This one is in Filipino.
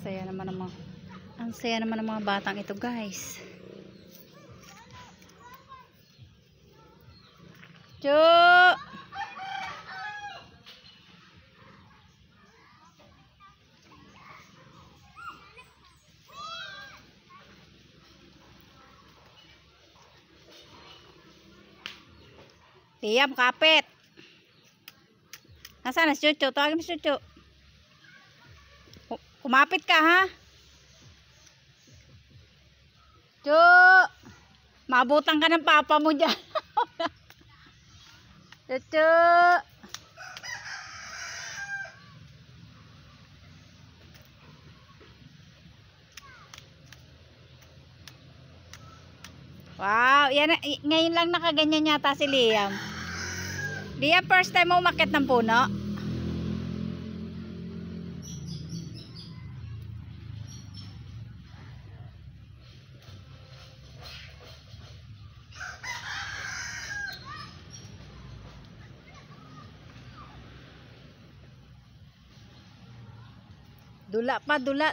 Ang saya naman ng mga batang ito, guys. Chu! Liam, kapit. Nasaan na si Chuchu? Tawagin mo si Chuchu. Kumapit ka, ha? Chu! Mabutan ka ng papa mo dyan. Chuchu! Wow, yan, ngayon lang nakaganyan yata si Liam. Liam, first time mo umakyat ng puno? Dula pa, dula.